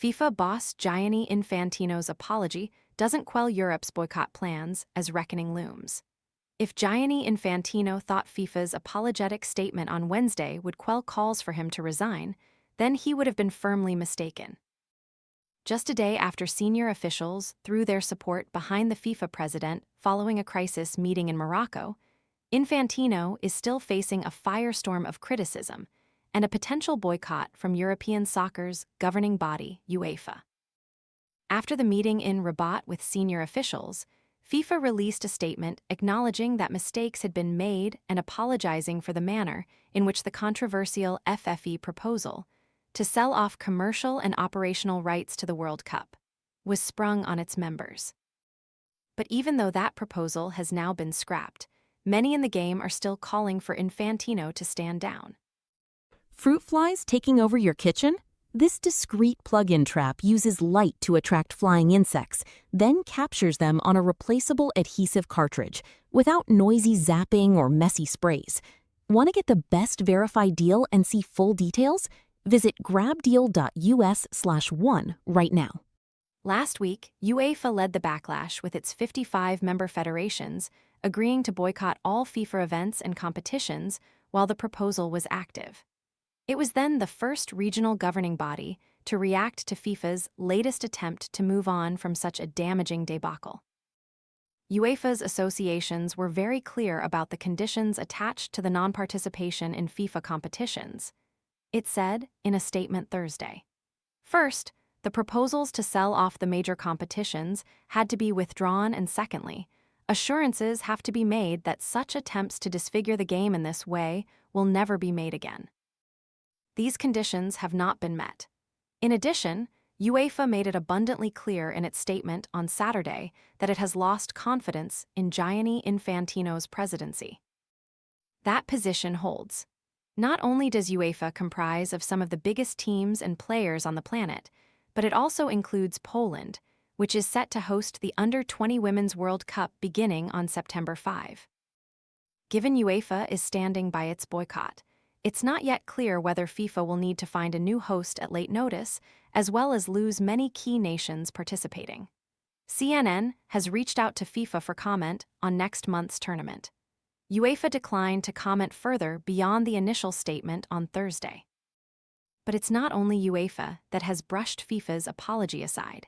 FIFA boss Gianni Infantino's apology doesn't quell Europe's boycott plans as reckoning looms. If Gianni Infantino thought FIFA's apologetic statement on Wednesday would quell calls for him to resign, then he would have been firmly mistaken. Just a day after senior officials threw their support behind the FIFA president following a crisis meeting in Morocco, Infantino is still facing a firestorm of criticism and a potential boycott from European soccer's governing body, UEFA. After the meeting in Rabat with senior officials, FIFA released a statement acknowledging that mistakes had been made and apologizing for the manner in which the controversial FFE proposal to sell off commercial and operational rights to the World Cup was sprung on its members. But even though that proposal has now been scrapped, many in the game are still calling for Infantino to stand down. Fruit flies taking over your kitchen? This discreet plug-in trap uses light to attract flying insects, then captures them on a replaceable adhesive cartridge without noisy zapping or messy sprays. Want to get the best verified deal and see full details? Visit grabdeal.us/one right now. Last week, UEFA led the backlash with its 55 member federations agreeing to boycott all FIFA events and competitions while the proposal was active. It was then the first regional governing body to react to FIFA's latest attempt to move on from such a damaging debacle. UEFA's associations were very clear about the conditions attached to the non-participation in FIFA competitions. It said in a statement Thursday. First, the proposals to sell off the major competitions had to be withdrawn, and secondly, assurances have to be made that such attempts to disfigure the game in this way will never be made again. These conditions have not been met. In addition, UEFA made it abundantly clear in its statement on Saturday that it has lost confidence in Gianni Infantino's presidency. That position holds. Not only does UEFA comprise of some of the biggest teams and players on the planet, but it also includes Poland, which is set to host the Under-20 Women's World Cup beginning on September 5. Given UEFA is standing by its boycott, it's not yet clear whether FIFA will need to find a new host at late notice, as well as lose many key nations participating. CNN has reached out to FIFA for comment on next month's tournament. UEFA declined to comment further beyond the initial statement on Thursday. But it's not only UEFA that has brushed FIFA's apology aside.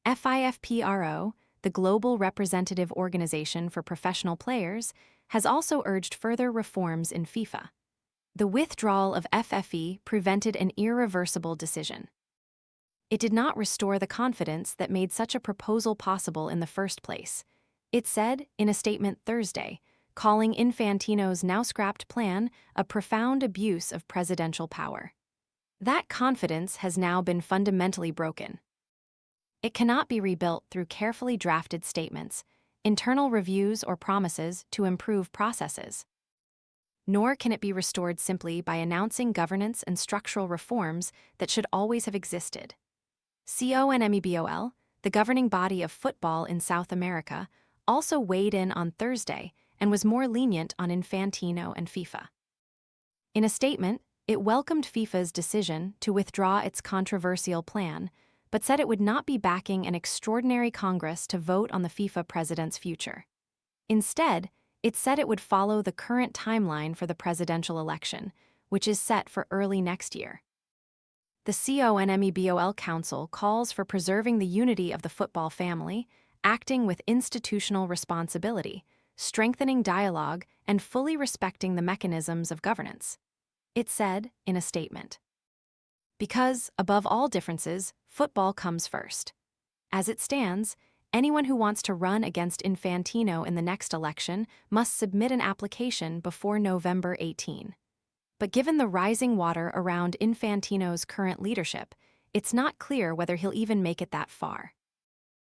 FIFPRO, the global representative organization for professional players, has also urged further reforms in FIFA. The withdrawal of FFE prevented an irreversible decision. It did not restore the confidence that made such a proposal possible in the first place. It said in a statement Thursday, calling Infantino's now scrapped plan a profound abuse of presidential power. That confidence has now been fundamentally broken. It cannot be rebuilt through carefully drafted statements, internal reviews, or promises to improve processes. Nor can it be restored simply by announcing governance and structural reforms that should always have existed. CONMEBOL, the governing body of football in South America, also weighed in on Thursday and was more lenient on Infantino and FIFA. In a statement, it welcomed FIFA's decision to withdraw its controversial plan, but said it would not be backing an extraordinary Congress to vote on the FIFA president's future. Instead, it said it would follow the current timeline for the presidential election, which is set for early next year. The CONMEBOL Council calls for preserving the unity of the football family, acting with institutional responsibility, strengthening dialogue, and fully respecting the mechanisms of governance. It said in a statement. Because, above all differences, football comes first. As it stands, anyone who wants to run against Infantino in the next election must submit an application before November 18. But given the rising water around Infantino's current leadership, it's not clear whether he'll even make it that far.